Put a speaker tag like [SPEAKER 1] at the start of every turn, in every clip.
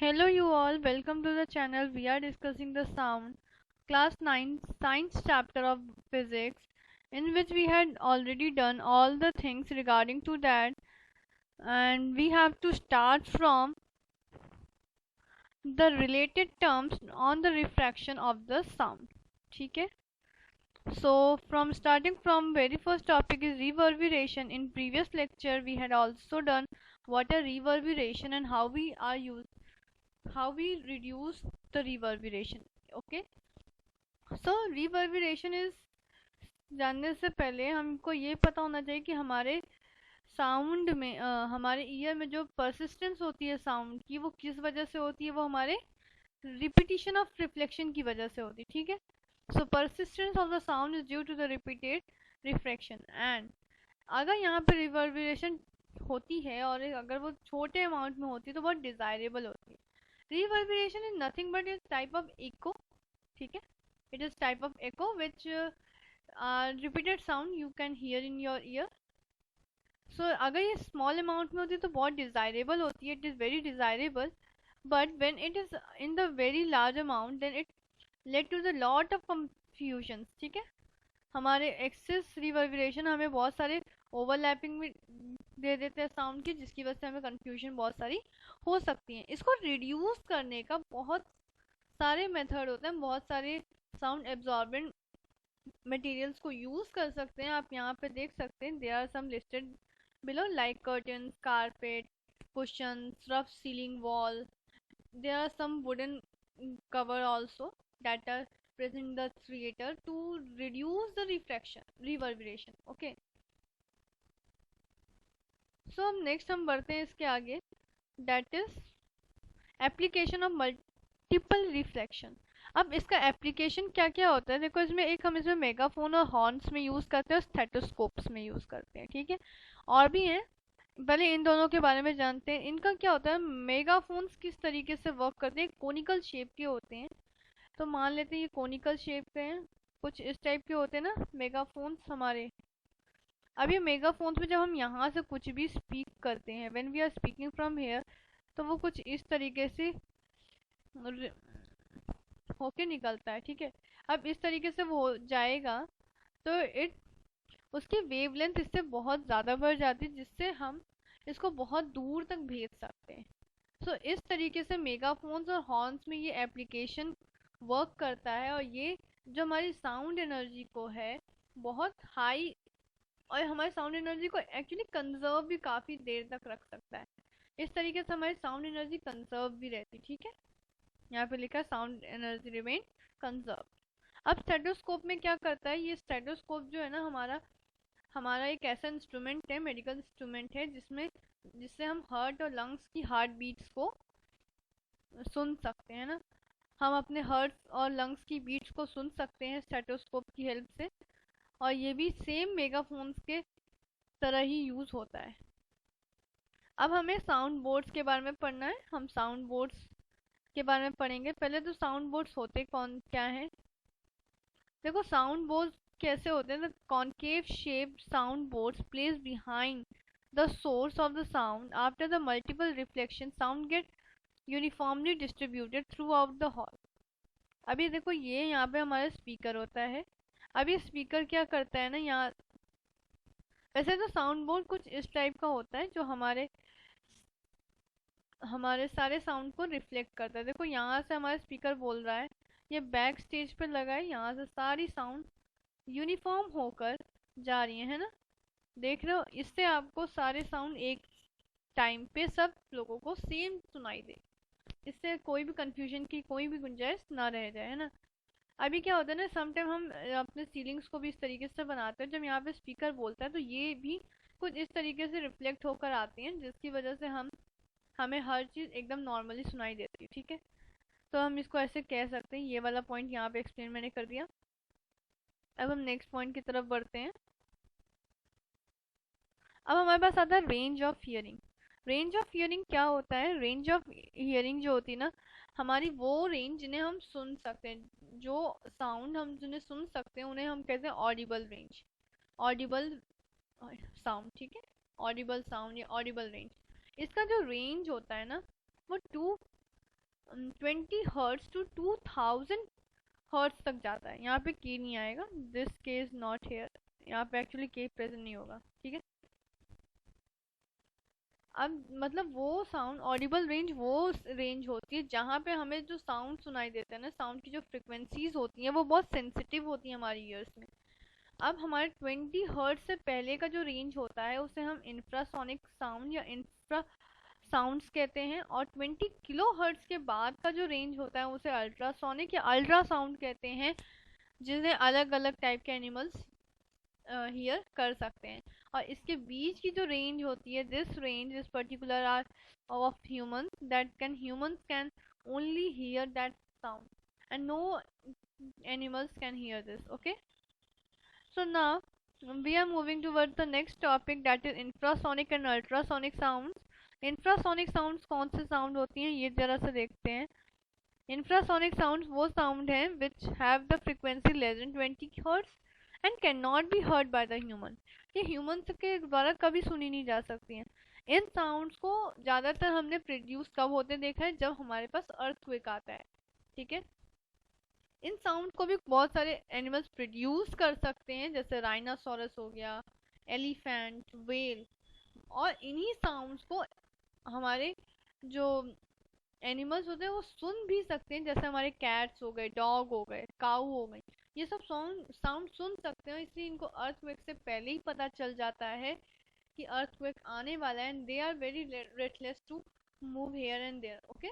[SPEAKER 1] Hello you all, welcome to the channel. We are discussing the sound, class 9 science chapter of physics, in which we had already done all the things regarding to that, and we have to start from the related terms on the refraction of the sound. ठीक है? So from starting from very first topic is reverberation. In previous lecture we had also done what a reverberation and how we reduce the reverberation. Okay, so reverberation is जानने से पहले हमको ये पता होना चाहिए कि हमारे साउंड में हमारे ईयर में जो परसिस्टेंस होती है साउंड की वो किस वजह से होती है। वो हमारे रिपीटिशन ऑफ रिफ्लेक्शन की वजह से होती है। ठीक है, so persistence of the sound is due to the repeated reflection. And अगर यहाँ पे रिवर्बरेशन होती है और अगर वो छोटे अमाउंट में होती है तो बहुत डिजायरेबल होती है। Reverberation is nothing but is type of echo. ठीक है, it is type of echo which repeated sound you can hear in your ear. So अगर ये small amount में होती है तो बहुत desirable होती है, it is very desirable. But when it is in the very large amount then it led to the lot of confusions. ठीक है, हमारे excess reverberation हमें बहुत सारे overlapping में दे देते हैं साउंड की, जिसकी वजह से हमें confusion बहुत सारी हो सकती है। इसको reduce करने का बहुत सारे मेथड होते हैं, बहुत सारे साउंड एब्जॉर्बेंट मटेरियल्स को यूज कर सकते हैं। आप यहाँ पे देख सकते हैं, there are some listed below like curtains, carpet, cushions, rough ceiling wall. There are some wooden cover also that are present in the theater to reduce the refraction reverberation. Okay, so अब next हम बढ़ते हैं इसके आगे, that is application of multiple reflection. अब इसका application क्या क्या होता है, देखो इसमें एक हम इसमें मेगाफोन और हॉर्न्स में यूज करते हैं और स्टेथोस्कोप्स में यूज करते हैं। ठीक है, और भी हैं, पहले इन दोनों के बारे में जानते हैं। इनका क्या होता है, मेगाफोन्स किस तरीके से वर्क करते हैं, कोनिकल शेप के होते हैं। तो मान लेते हैं ये कोनिकल शेप के हैं, कुछ इस टाइप के होते हैं ना मेगाफोन्स हमारे। अब ये मेगाफोन्स में जब हम यहाँ से कुछ भी स्पीक करते हैं, when we are speaking from here, तो वो कुछ इस तरीके से होके निकलता है। ठीक है, अब इस तरीके से वो हो जाएगा तो इट उसकी वेवलेंथ इससे बहुत ज़्यादा बढ़ जाती है, जिससे हम इसको बहुत दूर तक भेज सकते हैं। सो इस तरीके से मेगाफोन्स और हॉर्न्स में ये एप्लीकेशन वर्क करता है, और ये जो हमारी साउंड एनर्जी को है बहुत हाई, और हमारी साउंड एनर्जी को एक्चुअली कंजर्व भी काफ़ी देर तक रख सकता है। इस तरीके से हमारी साउंड एनर्जी कंजर्व भी रहती। ठीक है, यहाँ पे लिखा है साउंड एनर्जी रिमेन कंजर्व। अब स्टेथोस्कोप में क्या करता है, ये स्टेथोस्कोप जो है ना हमारा हमारा एक ऐसा इंस्ट्रूमेंट है, मेडिकल इंस्ट्रूमेंट है, जिससे हम हार्ट और लंग्स की हार्ट बीट्स को सुन सकते हैं ना। हम अपने हार्ट और लंग्स की बीट्स को सुन सकते हैं स्टेथोस्कोप की हेल्प से, और ये भी सेम मेगाफोन्स के तरह ही यूज होता है। अब हमें साउंड बोर्ड्स के बारे में पढ़ना है, हम साउंड बोर्ड्स के बारे में पढ़ेंगे। पहले तो साउंड बोर्ड्स होते कौन क्या हैं, देखो साउंड बोर्ड्स कैसे होते हैं। The concave shaped sound boards place behind the source of the sound after the multiple reflection sound get uniformly distributed throughout the hall. अभी देखो ये यहाँ पे हमारा स्पीकर होता है। अब ये स्पीकर क्या करता है ना, यहाँ वैसे तो साउंड बोर्ड कुछ इस टाइप का होता है जो हमारे हमारे सारे साउंड को रिफ्लेक्ट करता है। देखो यहाँ से हमारा स्पीकर बोल रहा है, ये बैक स्टेज पे लगा है, यहाँ से सारी साउंड यूनिफॉर्म होकर जा रही है ना। देख रहे हो, इससे आपको सारे साउंड एक टाइम पे सब लोगों को सेम सुनाई दे, इससे कोई भी कंफ्यूजन की कोई भी गुंजाइश ना रह जाए, है ना। अभी क्या होता है ना, समटाइम हम अपने सीलिंग्स को भी इस तरीके से बनाते हैं, जब यहाँ पे स्पीकर बोलता है तो ये भी कुछ इस तरीके से रिफ्लेक्ट होकर आती हैं, जिसकी वजह से हमें हर चीज़ एकदम नॉर्मली सुनाई देती है। ठीक है, तो हम इसको ऐसे कह सकते हैं। ये वाला पॉइंट यहाँ पे एक्सप्लेन मैंने कर दिया। अब हम नेक्स्ट पॉइंट की तरफ बढ़ते हैं। अब हमारे पास आता है range of hearing. Range of hearing क्या होता है, रेंज ऑफ हियरिंग जो होती है ना हमारी, वो रेंज जिन्हें हम सुन सकते हैं, जो साउंड हम जिन्हें सुन सकते हैं उन्हें हम कहते हैं ऑडिबल रेंज, ऑडिबल साउंड। ठीक है, ऑडिबल साउंड या ऑडिबल रेंज। इसका जो रेंज होता है ना वो 20 हर्ट्ज टू 2000 हर्ट्ज तक जाता है। यहाँ पे के नहीं आएगा, दिस के इज नॉट हेयर, यहाँ पे एक्चुअली के प्रेजेंट नहीं होगा, ठीक है। अब मतलब वो साउंड ऑडिबल रेंज वो रेंज होती है जहाँ पे हमें जो साउंड सुनाई देता है ना, साउंड की जो फ्रिक्वेंसीज होती हैं वो बहुत सेंसिटिव होती हैं हमारी ईयर्स में। अब हमारे 20 हर्ट्ज से पहले का जो रेंज होता है उसे हम इंफ्रासोनिक साउंड या इंफ्रा साउंड्स कहते हैं, और 20 किलो हर्ट्ज के बाद का जो रेंज होता है उसे अल्ट्रासोनिक या अल्ट्रासाउंड कहते हैं, जिन्हें अलग अलग टाइप के एनिमल्स हियर कर सकते हैं। और इसके बीच की जो रेंज होती है, this range is particular are of human, that can humans can only hear that sound and no animals can hear this. Okay, so now we are moving towards the next topic, that is infrasonic and ultrasonic sounds. Infrasonic sounds कौन से sound होती हैं ये जरा सा देखते हैं। Infrasonic sounds वो साउंड हैं which have the frequency less than 20 hertz and can not be heard by the human. ये ह्यूमन के द्वारा कभी सुनी नहीं जा सकती हैं। इन साउंड्स को ज़्यादातर हमने प्रोड्यूस कब होते देखा है, जब हमारे पास अर्थक्वेक आता है, ठीक है। इन साउंड को भी बहुत सारे एनिमल्स प्रोड्यूस कर सकते हैं, जैसे राइनासोरस हो गया, एलिफेंट, वेल, और इन्हीं साउंड्स को हमारे जो एनिमल्स होते हैं वो सुन भी सकते हैं, जैसे हमारे कैट्स हो गए, डॉग हो गए, काऊ हो गई, ये सब साउंड सुन सकते हैं। इसलिए इनको अर्थक्वेक से पहले ही पता चल जाता है कि अर्थक्वेक आने वाला है, and they are very restless to move here and there. Okay,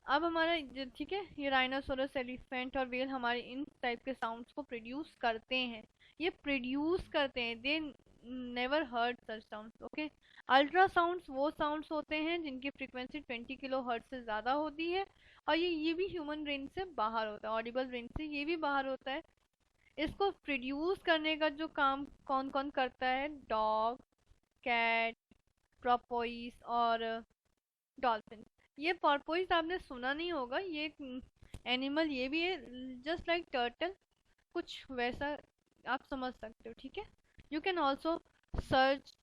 [SPEAKER 1] अब हमारा ठीक है, ये राइनोसोरस, एलिफेंट और वेल हमारे इन टाइप के साउंड्स को प्रोड्यूस करते हैं, ये प्रोड्यूस करते हैं, they never heard such sounds. Okay, ultrasounds वो साउंड्स होते हैं जिनकी फ्रीक्वेंसी 20 किलो हर्ट्ज से ज़्यादा होती है, और ये भी ह्यूमन रेंज से बाहर होता है, ऑडिबल रेंज से ये भी बाहर होता है। इसको प्रोड्यूस करने का जो काम कौन कौन करता है, डॉग, कैट, प्रोपोइस और डॉल्फिन। ये पोर्पोइस आपने सुना नहीं होगा, ये एक एनिमल ये भी है, जस्ट लाइक टर्टल, कुछ वैसा आप समझ सकते हो, ठीक है। You can also search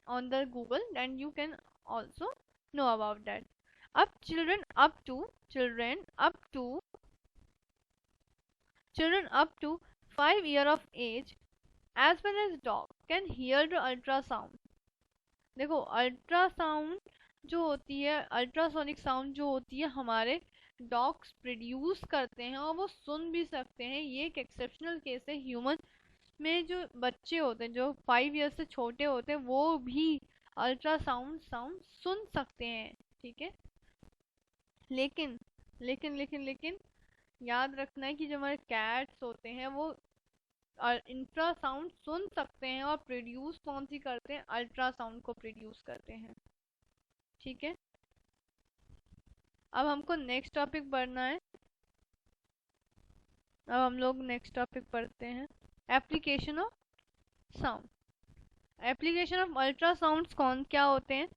[SPEAKER 1] on the Google and you can also know about that. Up children up to 5 year of age as well as dog can hear the ultrasound. देखो ultrasound जो होती है, अल्ट्रासोनिक साउंड जो होती है, हमारे dogs produce करते हैं और वो सुन भी सकते हैं। ये एक एक्सेप्शनल केस है। ह्यूमन में जो बच्चे होते हैं, जो 5 ईयर्स से छोटे होते हैं, वो भी साउंड सुन सकते हैं, ठीक है। लेकिन लेकिन लेकिन लेकिन याद रखना है कि जो हमारे कैट्स होते हैं वो इंफ्रासाउंड सुन सकते हैं और प्रोड्यूस कौन सी करते हैं, अल्ट्रासाउंड को प्रोड्यूस करते हैं, ठीक है। अब हमको नेक्स्ट टॉपिक पढ़ना है। अब हम लोग नेक्स्ट टॉपिक पढ़ते हैं, application of sound. Application of ultrasounds कौन क्या होते हैं,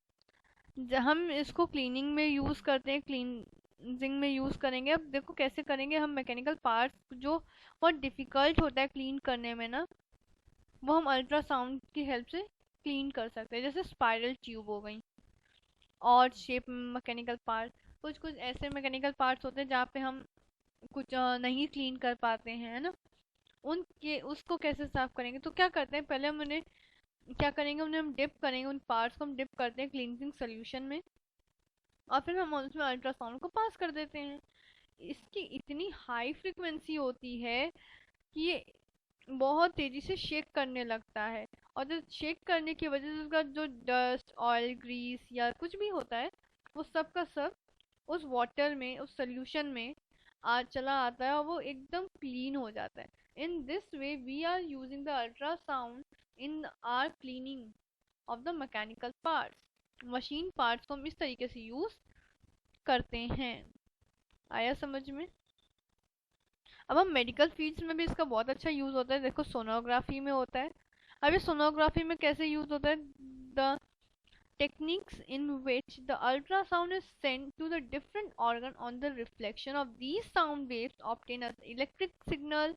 [SPEAKER 1] हम इसको क्लीनिंग में यूज़ करते हैं, क्लीनजिंग में यूज़ करेंगे। अब देखो कैसे करेंगे, हम मैकेनिकल पार्ट्स जो बहुत डिफ़िकल्ट होता है क्लीन करने में ना, वो हम अल्ट्रासाउंड की हेल्प से क्लीन कर सकते हैं। जैसे स्पाइरल ट्यूब हो गई, और शेप मैकेनिकल पार्ट, कुछ कुछ ऐसे मैकेनिकल पार्ट्स होते हैं जहाँ पे हम कुछ नहीं क्लीन कर पाते हैं, है ना। उनके उसको कैसे साफ करेंगे, तो क्या करते हैं, पहले हम उन्हें क्या करेंगे, उन्हें हम डिप करेंगे, उन पार्ट्स को हम डिप करते हैं क्लींजिंग सोल्यूशन में, और फिर हम उसमें अल्ट्रासाउंड को पास कर देते हैं। इसकी इतनी हाई फ्रिक्वेंसी होती है कि ये बहुत तेज़ी से शेक करने लगता है, और जो शेक करने की वजह से उसका जो डस्ट, ऑयल, ग्रीस या कुछ भी होता है, वो सब का सब उस वाटर में, उस सोल्यूशन में चला आता है, और वो एकदम क्लीन हो जाता है। In this way we are using the ultrasound in our cleaning of the mechanical parts. Machine parts को हम इस तरीके से यूज़ करते हैं। आया समझ में। अब हम मेडिकल फील्ड्स में भी इसका बहुत अच्छा यूज़ होता है। देखो सोनोग्राफी में होता है। अब ये सोनोग्राफी में कैसे यूज़ होता है, the techniques in which the ultrasound is sent to the different organ on the reflection of these sound waves obtain an electric signal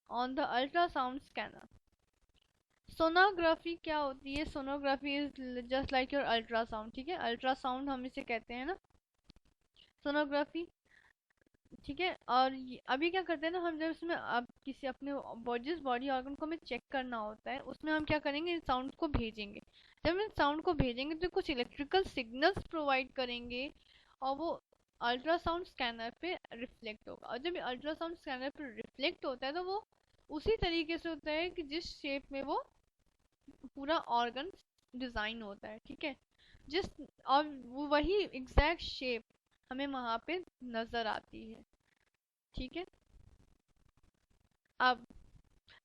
[SPEAKER 1] on the ultrasound scanner. Sonography क्या होती है? Sonography is just like your ultrasound, ठीक है, ultrasound हम इसे कहते हैं ना, सोनोग्राफी, ठीक है। और अभी क्या करते हैं ना, हम जब इसमें अब किसी अपने जिस बॉडी ऑर्गन को हमें चेक करना होता है उसमें हम क्या करेंगे, इन साउंड को भेजेंगे। जब इन साउंड को भेजेंगे तो कुछ इलेक्ट्रिकल सिग्नल्स प्रोवाइड करेंगे और वो अल्ट्रासाउंड स्कैनर पे रिफ्लेक्ट होगा। और जब अल्ट्रासाउंड स्कैनर पे रिफ्लेक्ट होता है तो वो उसी तरीके से होता है कि जिस शेप में वो पूरा ऑर्गन डिजाइन होता है, ठीक है, जिस और वो वही एग्जैक्ट शेप हमें वहां पे नजर आती है, ठीक है। अब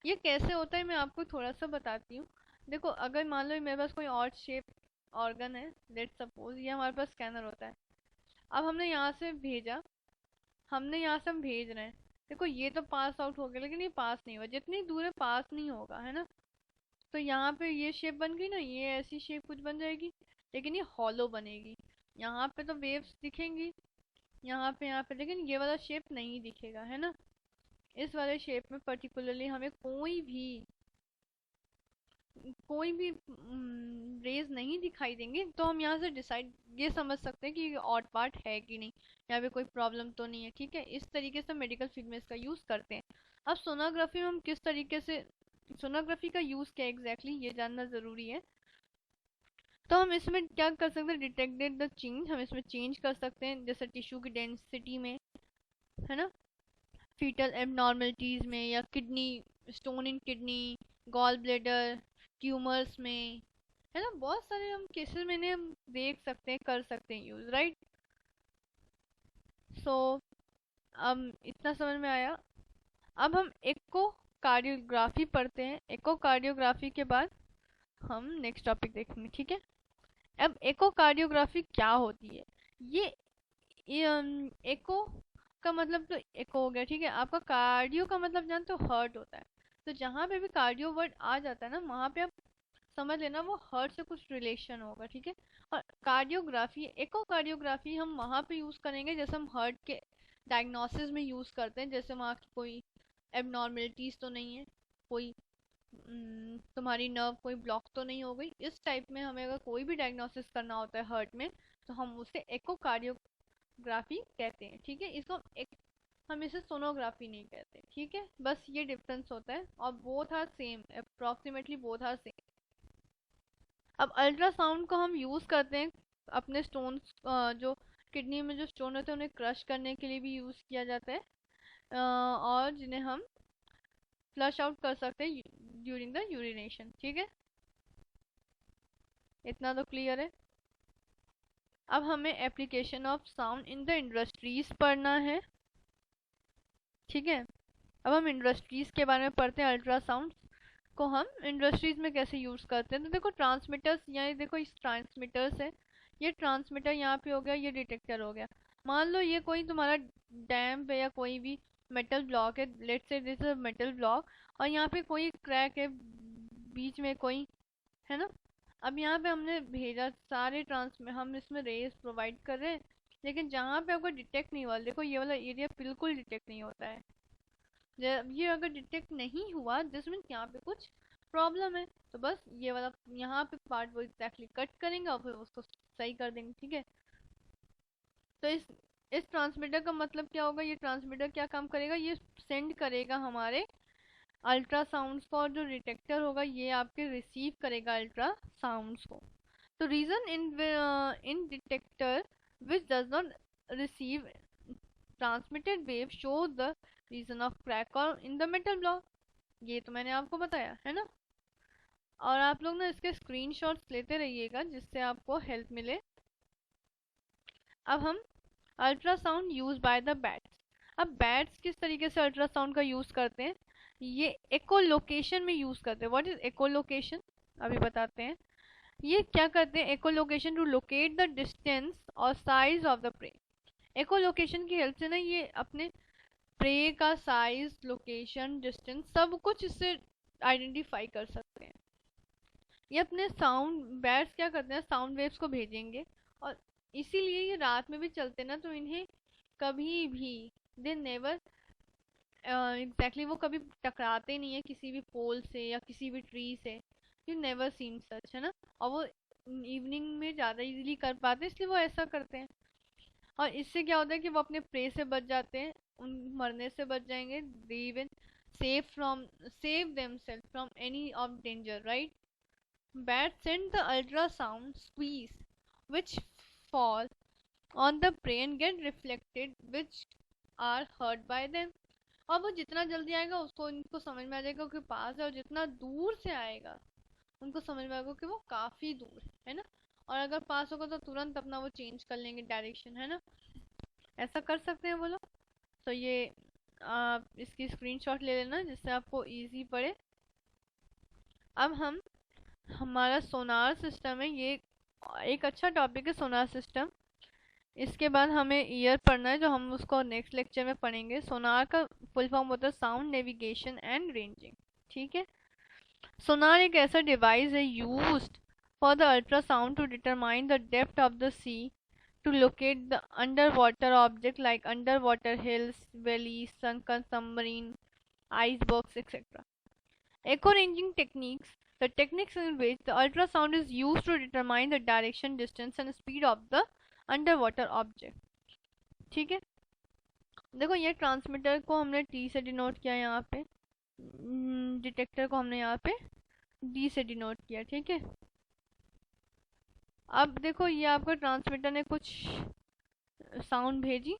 [SPEAKER 1] ये कैसे होता है मैं आपको थोड़ा सा बताती हूँ। देखो, अगर मान लो मेरे पास कोई और शेप ऑर्गन है, लेट सपोज ये हमारे पास स्कैनर होता है। अब हमने यहाँ से भेजा, हमने यहाँ से हम भेज रहे हैं, देखो ये तो पास आउट हो गया लेकिन ये पास नहीं हुआ, जितनी दूर है पास नहीं होगा, है ना। तो यहाँ पे ये शेप बन गई ना, ये ऐसी शेप कुछ बन जाएगी, लेकिन ये हॉलो बनेगी। यहाँ पे तो वेव्स दिखेंगी, यहाँ पे, लेकिन ये वाला शेप नहीं दिखेगा, है ना। इस वाले शेप में पर्टिकुलरली हमें कोई भी रेज नहीं दिखाई देंगे, तो हम यहाँ से डिसाइड ये समझ सकते हैं कि ये ऑड पार्ट है कि नहीं, यहाँ पे कोई प्रॉब्लम तो नहीं है, ठीक है। इस तरीके से मेडिकल फील्ड में इसका यूज करते हैं। अब सोनोग्राफी में हम किस तरीके से, सोनोग्राफी का यूज क्या एग्जैक्टली ये जानना जरूरी है। तो हम इसमें क्या कर सकते हैं, डिटेक्टेड द चेंज, हम इसमें चेंज कर सकते हैं, जैसे टिश्यू की डेंसिटी में, है ना, फीटल एबनॉर्मलिटीज में, या kidney stone in kidney, gall bladder, tumours में, है ना, बहुत सारे हम केसेस में इन्हें हम देख सकते हैं, कर सकते हैं यूज, राइट। सो अब इतना समझ में आया। अब हम एको कार्डियोग्राफी पढ़ते हैं, एको कार्डियोग्राफी के बाद हम नेक्स्ट टॉपिक देखेंगे, ठीक है। अब एको कार्डियोग्राफी क्या होती है? ये एको का मतलब तो एको हो गया, ठीक है। आपका कार्डियो का मतलब जानते हो, हर्ट होता है। तो जहाँ पे भी कार्डियो वर्ड आ जाता है ना, वहाँ पे आप समझ लेना वो हर्ट से कुछ रिलेशन होगा, ठीक है। और कार्डियोग्राफी, एको कार्डियोग्राफी हम वहाँ पे यूज करेंगे जैसे हम हर्ट के डायग्नोसिस में यूज करते हैं, जैसे वहाँ की कोई एबनॉर्मेलिटीज तो नहीं है, कोई तुम्हारी नर्व कोई ब्लॉक तो नहीं हो गई, इस टाइप में हमें अगर कोई भी डायग्नोसिस करना होता है हर्ट में, तो हम उसे एको ग्राफी कहते हैं, ठीक है। इसको हम इसे सोनोग्राफी नहीं कहते, ठीक है। बस ये डिफरेंस होता है और both are same, approximately both are same. अब अल्ट्रासाउंड को हम यूज करते हैं अपने स्टोन्स, जो किडनी में जो स्टोन होते हैं उन्हें क्रश करने के लिए भी यूज किया जाता है, और जिन्हें हम फ्लश आउट कर सकते हैं ड्यूरिंग द यूरिनेशन, ठीक है। इतना तो क्लियर है। अब हमें application of sound in the industries पढ़ना है, ठीक है। अब हम इंडस्ट्रीज के बारे में पढ़ते हैं, अल्ट्रासाउंड को हम इंडस्ट्रीज में कैसे यूज करते हैं। तो देखो ट्रांसमीटर्स, यहाँ देखो इस ट्रांसमीटर्स है, ये ट्रांसमीटर यहाँ पे हो गया, ये डिटेक्टर हो गया। मान लो ये कोई तुम्हारा डैम्प है या कोई भी मेटल ब्लॉक है, let's say this is metal block, और यहाँ पे कोई क्रैक है बीच में कोई, है ना। अब यहाँ पे हमने भेजा सारे हम इसमें रेस प्रोवाइड कर रहे हैं, लेकिन जहाँ पे आपको डिटेक्ट नहीं हुआ, देखो ये वाला एरिया बिल्कुल डिटेक्ट नहीं होता है। जब ये अगर डिटेक्ट नहीं हुआ दिस मीन यहाँ पे कुछ प्रॉब्लम है, तो बस ये वाला यहाँ पे पार्ट वो एग्जैक्टली कट करेंगे और फिर उसको सही कर देंगे, ठीक है। तो इस ट्रांसमीटर का मतलब क्या होगा, ये ट्रांसमीटर क्या काम करेगा, ये सेंड करेगा हमारे अल्ट्रासाउंड्स को, और जो डिटेक्टर होगा ये आपके रिसीव करेगा अल्ट्रासाउंड्स को। तो reason in detector which does not receive transmitted wave show the region of crack or in the metal block, ये तो मैंने आपको बताया है ना। और आप लोग ना इसके स्क्रीनशॉट्स लेते रहिएगा जिससे आपको हेल्प मिले। अब हम ultrasound use by the bats. अब बैट्स किस तरीके से अल्ट्रासाउंड का यूज करते हैं, ये एकोलोकेशन में यूज करते हैं। व्हाट इज एकोलोकेशन, अभी बताते हैं। ये क्या करते हैं, एकोलोकेशन टू लोकेट द डिस्टेंस और साइज ऑफ द प्रे। एकोलोकेशन की हेल्प से ना ये अपने प्रे का साइज, लोकेशन, डिस्टेंस सब कुछ इससे आइडेंटिफाई कर सकते हैं। ये अपने साउंड बैट्स क्या करते हैं, साउंड वेव्स को भेजेंगे, और इसीलिए ये रात में भी चलते ना, तो इन्हें कभी भी दे नेवर एग्जैक्टली वो कभी टकराते नहीं है किसी भी पोल से या किसी भी ट्री से, यू नेवर सीन सच, है ना। और वो इवनिंग में ज़्यादा इजीली कर पाते हैं, इसलिए वो ऐसा करते हैं। और इससे क्या होता है कि वो अपने प्रे से बच जाते हैं, उन मरने से बच जाएंगे। They even save themselves from any of danger, right. Bats send the ultrasound squeeze which fall on the prey and get reflected, which are heard by them. और वो जितना जल्दी आएगा उसको इनको समझ में आ जाएगा कि पास है, और जितना दूर से आएगा उनको समझ में आएगा कि वो काफी दूर है ना। और अगर पास होगा तो तुरंत अपना वो चेंज कर लेंगे डायरेक्शन, है ना। ऐसा कर सकते हैं बोलो। तो ये आप इसकी स्क्रीनशॉट ले लेना जिससे आपको इजी पड़े। अब हम हमारा सोनार सिस्टम है, ये एक अच्छा टॉपिक है सोनार सिस्टम। इसके बाद हमें ईयर पढ़ना है जो हम उसको नेक्स्ट लेक्चर में पढ़ेंगे। सोनार का फुल फॉर्म होता है साउंड नेविगेशन एंड रेंजिंग, ठीक है। सोनार एक ऐसा डिवाइस है used for the ultrasound to determine the depth of the sea, to locate the underwater object like underwater hills, valleys, sunken submarine, icebergs, etc. Echo ranging techniques, the techniques in which the ultrasound is used to determine the direction, distance and speed of the underwater object. ठीक है। देखो ये transmitter को हमने T से denote किया यहाँ पे, डिटेक्टर को हमने यहाँ पे डी से डिनोट किया, ठीक है। अब देखो ये आपका ट्रांसमीटर ने कुछ साउंड भेजी।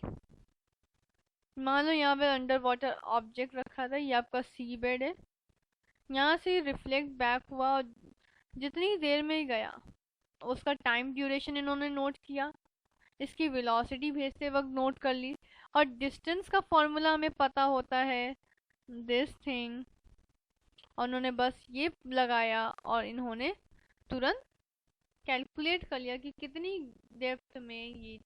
[SPEAKER 1] मान लो यहाँ पे अंडर वाटर ऑब्जेक्ट रखा था, ये आपका सी बेड है। यहाँ से रिफ्लेक्ट बैक हुआ और जितनी देर में गया उसका टाइम ड्यूरेशन इन्होंने नोट किया, इसकी वेलोसिटी भेजते वक्त नोट कर ली, और डिस्टेंस का फॉर्मूला हमें पता होता है दिस थिंग, और उन्होंने बस ये लगाया और इन्होंने तुरंत कैलकुलेट कर लिया कि कितनी डेप्थ में ये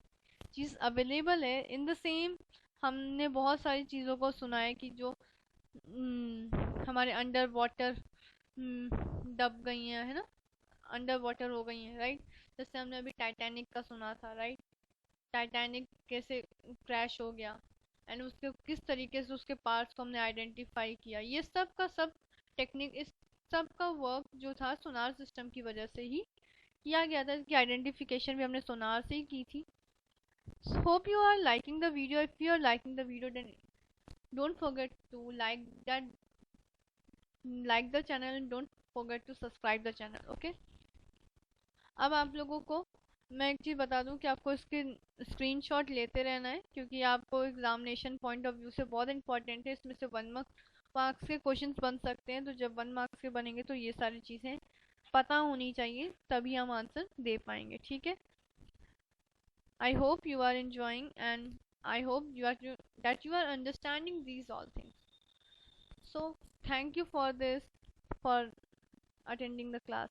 [SPEAKER 1] चीज़ अवेलेबल है। इन द सेम हमने बहुत सारी चीज़ों को सुना है कि जो हमारे अंडर वाटर दब गई हैं, है ना, अंडर वाटर हो गई हैं, राइट। जैसे हमने अभी टाइटैनिक का सुना था, राइट। टाइटैनिक कैसे क्रैश हो गया एंड उसके किस तरीके से उसके पार्ट्स को हमने आइडेंटिफाई किया, ये सब का सब टेक्निक, इस सब का वर्क जो था सोनार सिस्टम की वजह से ही किया गया था। इसकी आइडेंटिफिकेशन भी हमने सोनार से ही की थी। Hope you are liking the video. If you are liking the video, then don't forget to like the channel, and don't forget to subscribe the channel, okay। अब आप लोगों को मैं एक चीज़ बता दूं कि आपको इसके स्क्रीनशॉट लेते रहना है, क्योंकि आपको एग्जामिनेशन पॉइंट ऑफ व्यू से बहुत इंपॉर्टेंट है। इसमें से 1 मार्क्स के क्वेश्चंस बन सकते हैं, तो जब 1 मार्क्स के बनेंगे तो ये सारी चीज़ें पता होनी चाहिए, तभी हम आंसर दे पाएंगे, ठीक है। I hope you are enjoying, and I hope that you are understanding these all things. So thank you for attending the class.